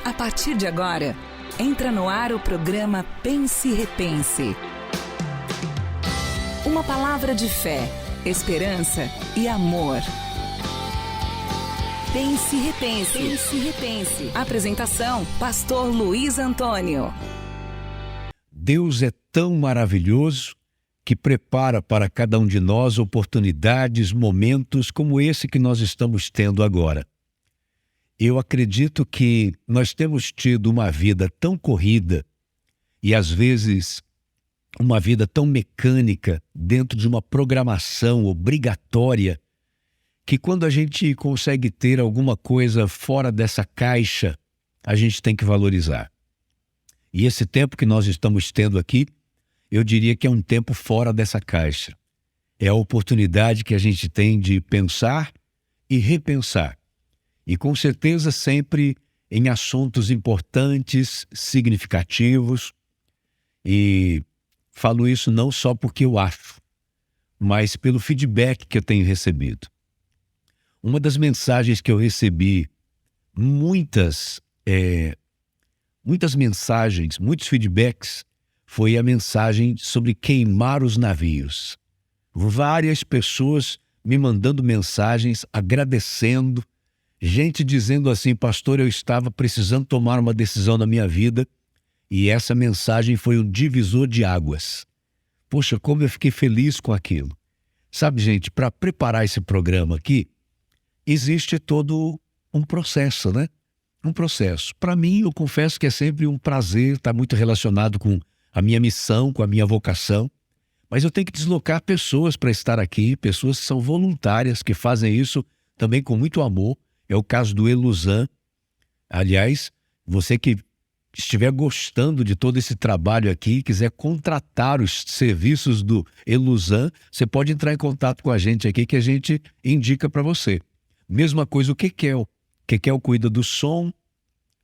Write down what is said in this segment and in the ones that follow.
A partir de agora, entra no ar o programa Pense e Repense. Uma palavra de fé, esperança e amor. Pense e Repense. Pense e Repense. Apresentação, Pastor Luiz Antônio. Deus é tão maravilhoso que prepara para cada um de nós oportunidades, momentos como esse que nós estamos tendo agora. Eu acredito que nós temos tido uma vida tão corrida e, às vezes, uma vida tão mecânica dentro de uma programação obrigatória que quando a gente consegue ter alguma coisa fora dessa caixa, a gente tem que valorizar. E esse tempo que nós estamos tendo aqui, eu diria que é um tempo fora dessa caixa. É a oportunidade que a gente tem de pensar e repensar. E com certeza sempre em assuntos importantes, significativos. E falo isso não só porque eu acho, mas pelo feedback que eu tenho recebido. Uma das mensagens que eu recebi, muitas mensagens, muitos feedbacks, foi a mensagem sobre queimar os navios. Várias pessoas me mandando mensagens, agradecendo, gente dizendo assim: pastor, eu estava precisando tomar uma decisão na minha vida e essa mensagem foi um divisor de águas. Poxa, como eu fiquei feliz com aquilo. Sabe, gente, para preparar esse programa aqui, existe todo um processo, né? Um processo. Para mim, eu confesso que é sempre um prazer, está muito relacionado com a minha missão, com a minha vocação, mas eu tenho que deslocar pessoas para estar aqui, pessoas que são voluntárias, que fazem isso também com muito amor. É o caso do Elusan. Aliás, você que estiver gostando de todo esse trabalho aqui, quiser contratar os serviços do Elusan, você pode entrar em contato com a gente aqui que a gente indica para você. Mesma coisa o Kekel. Kekel cuida do som,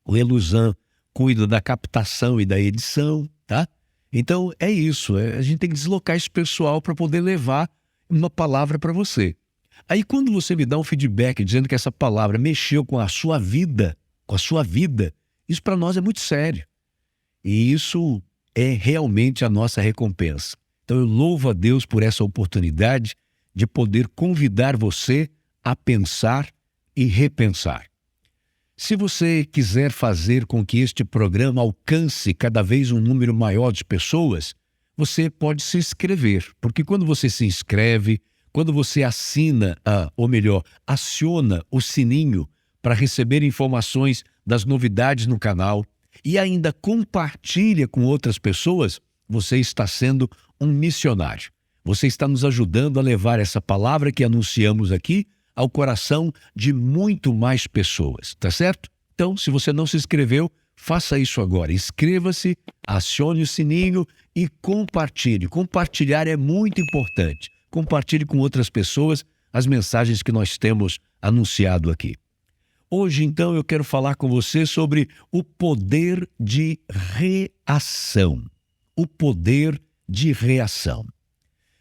o Elusan cuida da captação e da edição, tá? Então é isso, a gente tem que deslocar esse pessoal para poder levar uma palavra para você. Aí quando você me dá um feedback dizendo que essa palavra mexeu com a sua vida, isso para nós é muito sério. E isso é realmente a nossa recompensa. Então eu louvo a Deus por essa oportunidade de poder convidar você a pensar e repensar. Se você quiser fazer com que este programa alcance cada vez um número maior de pessoas, você pode se inscrever, porque quando você se inscreve, quando você aciona o sininho para receber informações das novidades no canal e ainda compartilha com outras pessoas, você está sendo um missionário. Você está nos ajudando a levar essa palavra que anunciamos aqui ao coração de muito mais pessoas, tá certo? Então, se você não se inscreveu, faça isso agora. Inscreva-se, acione o sininho e compartilhe. Compartilhar é muito importante. Compartilhe com outras pessoas as mensagens que nós temos anunciado aqui. Hoje, então, eu quero falar com você sobre o poder de reação. O poder de reação.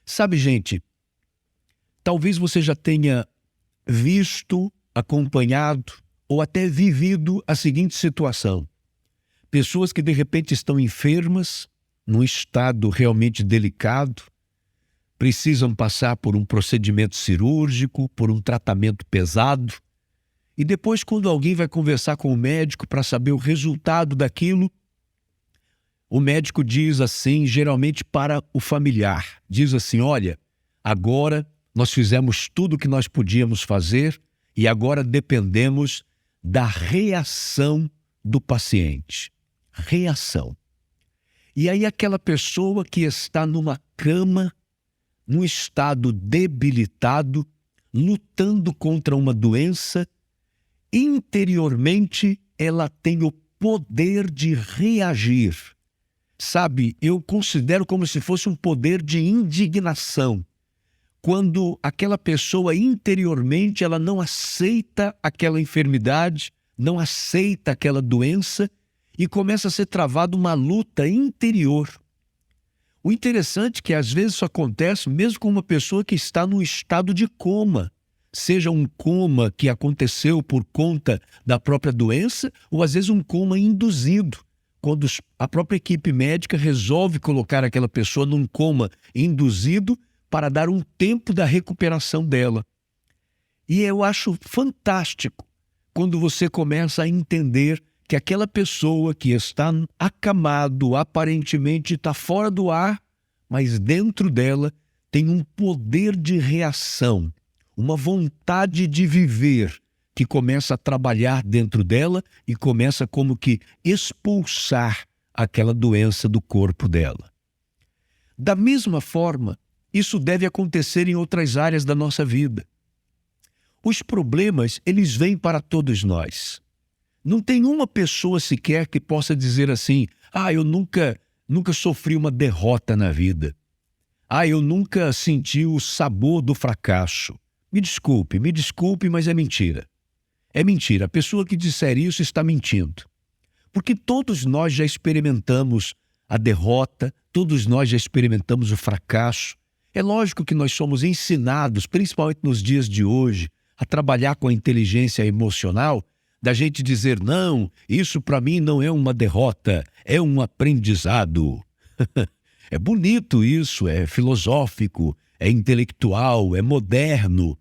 Sabe, gente, talvez você já tenha visto, acompanhado ou até vivido a seguinte situação. Pessoas que de repente estão enfermas, num estado realmente delicado, precisam passar por um procedimento cirúrgico, por um tratamento pesado, e depois quando alguém vai conversar com o médico para saber o resultado daquilo, o médico diz assim, geralmente para o familiar, diz assim: olha, agora nós fizemos tudo o que nós podíamos fazer e agora dependemos da reação do paciente. Reação. E aí aquela pessoa que está numa cama, num estado debilitado, lutando contra uma doença, interiormente ela tem o poder de reagir. Sabe, eu considero como se fosse um poder de indignação. Quando aquela pessoa interiormente ela não aceita aquela enfermidade, não aceita aquela doença e começa a ser travada uma luta interior. O interessante é que às vezes isso acontece mesmo com uma pessoa que está num estado de coma. seja um coma que aconteceu por conta da própria doença, ou às vezes um coma induzido, quando a própria equipe médica resolve colocar aquela pessoa num coma induzido para dar um tempo da recuperação dela. E eu acho fantástico quando você começa a entender que aquela pessoa que está acamado, aparentemente está fora do ar, mas dentro dela tem um poder de reação, uma vontade de viver que começa a trabalhar dentro dela e começa como que expulsar aquela doença do corpo dela. Da mesma forma, isso deve acontecer em outras áreas da nossa vida. Os problemas, eles vêm para todos nós. Não tem uma pessoa sequer que possa dizer assim: eu nunca sofri uma derrota na vida. Eu nunca senti o sabor do fracasso. Me desculpe, mas é mentira. É mentira. A pessoa que disser isso está mentindo. Porque todos nós já experimentamos a derrota, todos nós já experimentamos o fracasso. É lógico que nós somos ensinados, principalmente nos dias de hoje, a trabalhar com a inteligência emocional, da gente dizer: não, isso para mim não é uma derrota, é um aprendizado. É bonito isso, é filosófico, é intelectual, é moderno.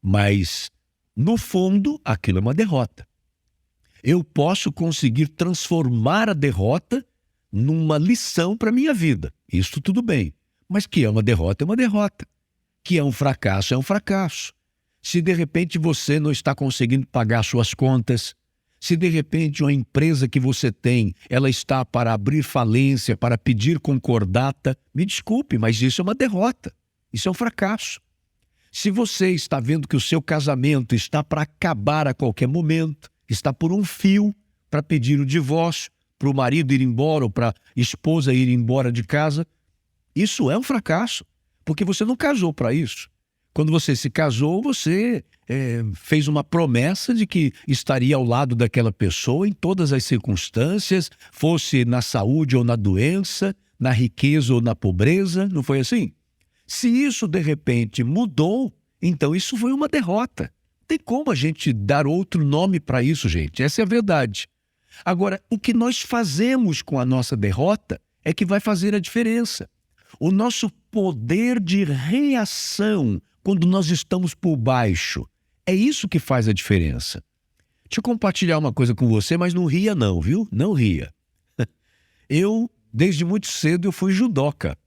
Mas, no fundo, aquilo é uma derrota. Eu posso conseguir transformar a derrota numa lição para a minha vida. Isso tudo bem. Mas que é uma derrota, é uma derrota. Que é um fracasso, é um fracasso. Se de repente você não está conseguindo pagar suas contas, se de repente uma empresa que você tem, ela está para abrir falência, para pedir concordata, me desculpe, mas isso é uma derrota. Isso é um fracasso. Se você está vendo que o seu casamento está para acabar a qualquer momento, está por um fio para pedir o divórcio, para o marido ir embora ou para a esposa ir embora de casa, isso é um fracasso, porque você não casou para isso. Quando você se casou, você fez uma promessa de que estaria ao lado daquela pessoa em todas as circunstâncias, fosse na saúde ou na doença, na riqueza ou na pobreza, não foi assim? Se isso de repente mudou, então isso foi uma derrota. Tem como a gente dar outro nome para isso, gente? Essa é a verdade. Agora, o que nós fazemos com a nossa derrota é que vai fazer a diferença. O nosso poder de reação quando nós estamos por baixo, é isso que faz a diferença. Deixa eu compartilhar uma coisa com você, mas não ria não, viu? Não ria. Eu, desde muito cedo, eu fui judoca.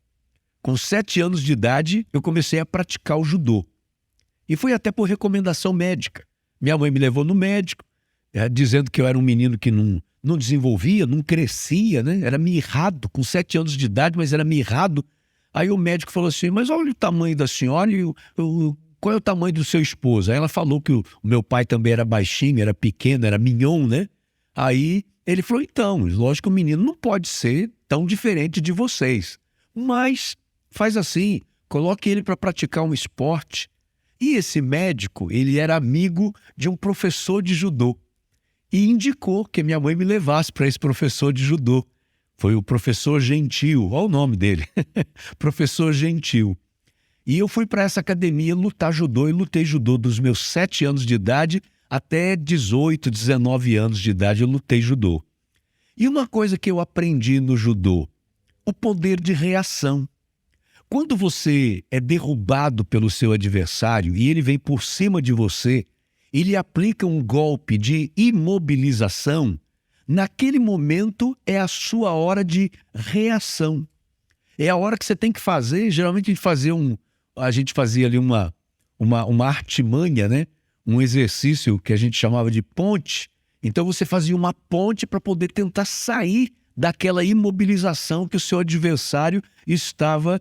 Com 7 anos de idade, eu comecei a praticar o judô. E foi até por recomendação médica. Minha mãe me levou no médico, dizendo que eu era um menino que não desenvolvia, não crescia, né? Era mirrado, com 7 anos de idade, mas era mirrado. Aí o médico falou assim: mas olha o tamanho da senhora e qual é o tamanho do seu esposo? Aí ela falou que o meu pai também era baixinho, era pequeno, era mignon, né? Aí ele falou: então, lógico que o menino não pode ser tão diferente de vocês. Mas faz assim, coloque ele para praticar um esporte. E esse médico, ele era amigo de um professor de judô. E indicou que minha mãe me levasse para esse professor de judô. Foi o professor Gentil, olha o nome dele, professor Gentil. E eu fui para essa academia lutar judô e lutei judô dos meus 7 anos de idade até 18, 19 anos de idade eu lutei judô. E uma coisa que eu aprendi no judô, o poder de reação. Quando você é derrubado pelo seu adversário e ele vem por cima de você, ele aplica um golpe de imobilização. Naquele momento é a sua hora de reação. É a hora que você tem que fazer, geralmente a gente fazia ali uma artimanha, né? Um exercício que a gente chamava de ponte. Então você fazia uma ponte para poder tentar sair daquela imobilização que o seu adversário estava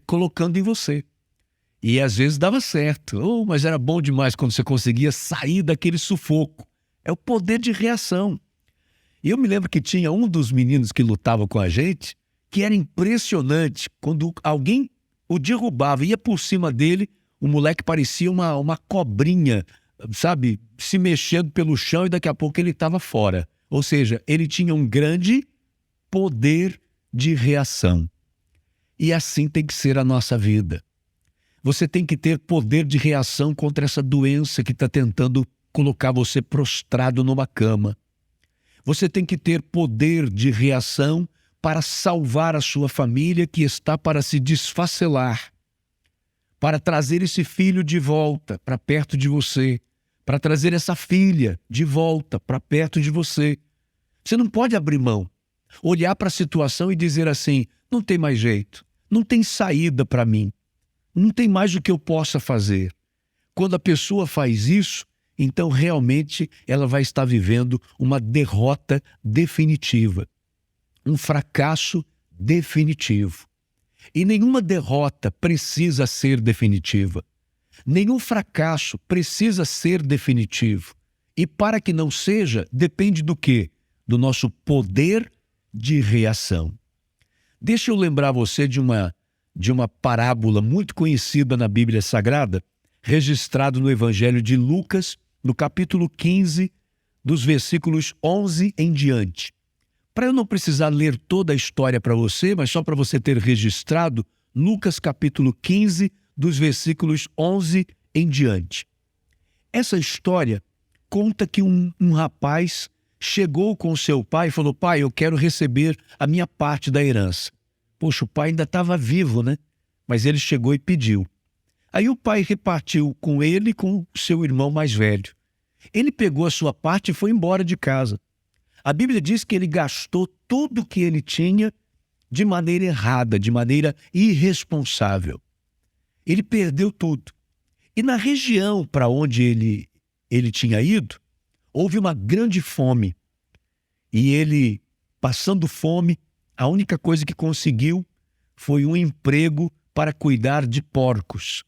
colocando em você. E às vezes dava certo, mas era bom demais quando você conseguia sair daquele sufoco. É o poder de reação. E eu me lembro que tinha um dos meninos que lutava com a gente, que era impressionante. Quando alguém o derrubava, ia por cima dele, o moleque parecia uma cobrinha, sabe? Se mexendo pelo chão e daqui a pouco ele estava fora. Ou seja, ele tinha um grande poder de reação. E assim tem que ser a nossa vida. Você tem que ter poder de reação contra essa doença que está tentando colocar você prostrado numa cama. Você tem que ter poder de reação para salvar a sua família que está para se desfacelar, para trazer esse filho de volta para perto de você, para trazer essa filha de volta para perto de você. Você não pode abrir mão, olhar para a situação e dizer assim, não tem mais jeito, não tem saída para mim, não tem mais o que eu possa fazer. Quando a pessoa faz isso, então realmente ela vai estar vivendo uma derrota definitiva, um fracasso definitivo. E nenhuma derrota precisa ser definitiva. Nenhum fracasso precisa ser definitivo. E para que não seja, depende do quê? Do nosso poder de reação. Deixa eu lembrar você de uma parábola muito conhecida na Bíblia Sagrada, registrado no Evangelho de Lucas, no capítulo 15, dos versículos 11 em diante. Para eu não precisar ler toda a história para você, mas só para você ter registrado, Lucas capítulo 15, dos versículos 11 em diante. Essa história conta que um rapaz chegou com seu pai e falou, pai, eu quero receber a minha parte da herança. Poxa, o pai ainda estava vivo, né? Mas ele chegou e pediu. Aí o pai repartiu com ele e com seu irmão mais velho. Ele pegou a sua parte e foi embora de casa. A Bíblia diz que ele gastou tudo o que ele tinha de maneira errada, de maneira irresponsável. Ele perdeu tudo. E na região para onde ele tinha ido, houve uma grande fome. E ele, passando fome, a única coisa que conseguiu foi um emprego para cuidar de porcos.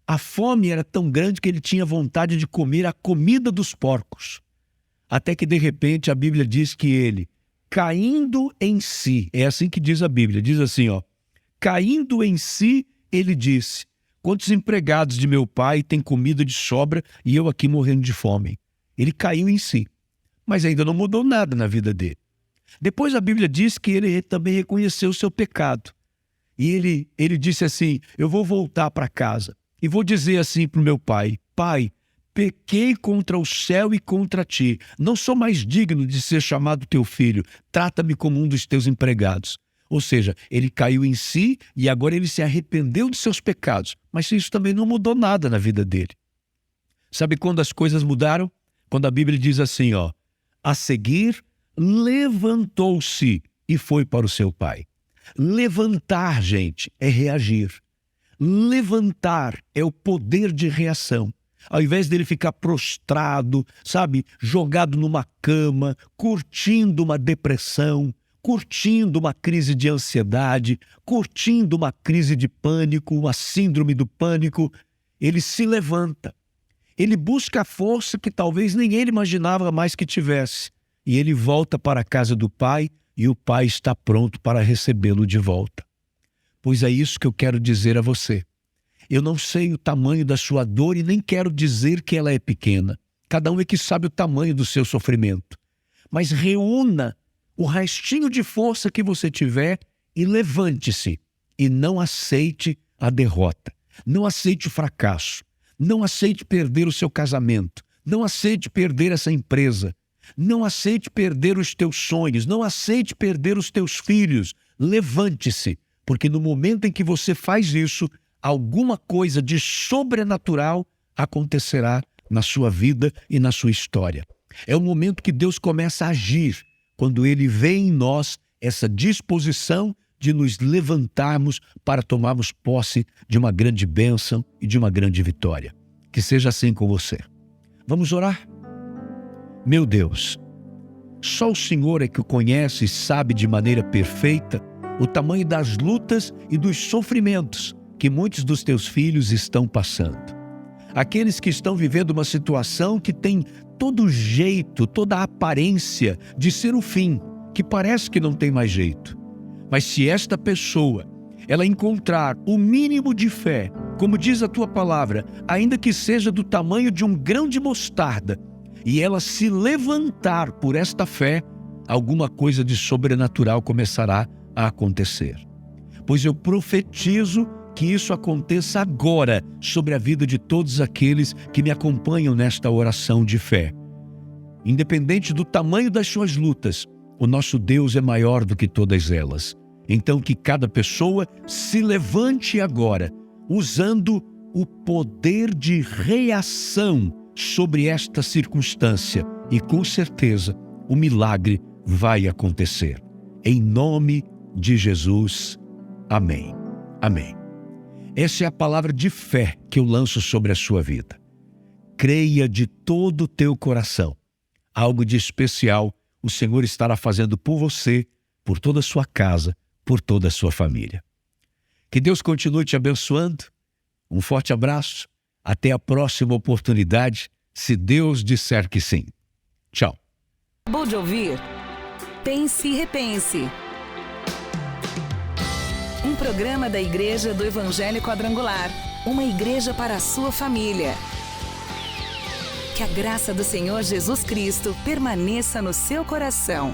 A fome era tão grande que ele tinha vontade de comer a comida dos porcos. Até que, de repente, a Bíblia diz que ele, caindo em si, é assim que diz a Bíblia, diz assim, caindo em si, ele disse, quantos empregados de meu pai têm comida de sobra e eu aqui morrendo de fome? Ele caiu em si, mas ainda não mudou nada na vida dele. Depois a Bíblia diz que ele também reconheceu o seu pecado. E ele disse assim, eu vou voltar para casa e vou dizer assim para o meu pai, pai, pequei contra o céu e contra ti, não sou mais digno de ser chamado teu filho, trata-me como um dos teus empregados. Ou seja, ele caiu em si e agora ele se arrependeu dos seus pecados, mas isso também não mudou nada na vida dele. Sabe quando as coisas mudaram? Quando a Bíblia diz assim, a seguir, levantou-se e foi para o seu pai. Levantar, gente, é reagir. Levantar é o poder de reação. Ao invés dele ficar prostrado, jogado numa cama, curtindo uma depressão, curtindo uma crise de ansiedade, curtindo uma crise de pânico, uma síndrome do pânico, ele se levanta. Ele busca a força que talvez nem ele imaginava mais que tivesse. E ele volta para a casa do pai e o pai está pronto para recebê-lo de volta. Pois é isso que eu quero dizer a você. Eu não sei o tamanho da sua dor e nem quero dizer que ela é pequena. Cada um é que sabe o tamanho do seu sofrimento. Mas reúna o restinho de força que você tiver e levante-se. E não aceite a derrota. Não aceite o fracasso. Não aceite perder o seu casamento. Não aceite perder essa empresa. Não aceite perder os teus sonhos. Não aceite perder os teus filhos. Levante-se, porque no momento em que você faz isso, alguma coisa de sobrenatural acontecerá na sua vida e na sua história. É o momento que Deus começa a agir, quando Ele vê em nós essa disposição de nos levantarmos para tomarmos posse de uma grande bênção e de uma grande vitória. Que seja assim com você. Vamos orar? Meu Deus, só o Senhor é que o conhece e sabe de maneira perfeita o tamanho das lutas e dos sofrimentos que muitos dos teus filhos estão passando. Aqueles que estão vivendo uma situação que tem todo o jeito, toda a aparência de ser o fim, que parece que não tem mais jeito. Mas se esta pessoa, ela encontrar o mínimo de fé, como diz a tua palavra, ainda que seja do tamanho de um grão de mostarda, e ela se levantar por esta fé, alguma coisa de sobrenatural começará a acontecer. Pois eu profetizo que isso aconteça agora sobre a vida de todos aqueles que me acompanham nesta oração de fé. Independente do tamanho das suas lutas, o nosso Deus é maior do que todas elas. Então que cada pessoa se levante agora, usando o poder de reação sobre esta circunstância, e com certeza o milagre vai acontecer. Em nome de Jesus. Amém. Amém. Essa é a palavra de fé que eu lanço sobre a sua vida. Creia de todo o teu coração. Algo de especial o Senhor estará fazendo por você, por toda a sua casa, por toda a sua família. Que Deus continue te abençoando. Um forte abraço. Até a próxima oportunidade, se Deus disser que sim. Tchau. Acabou de ouvir? Pense e Repense. Um programa da Igreja do Evangelho Quadrangular. Uma igreja para a sua família. Que a graça do Senhor Jesus Cristo permaneça no seu coração.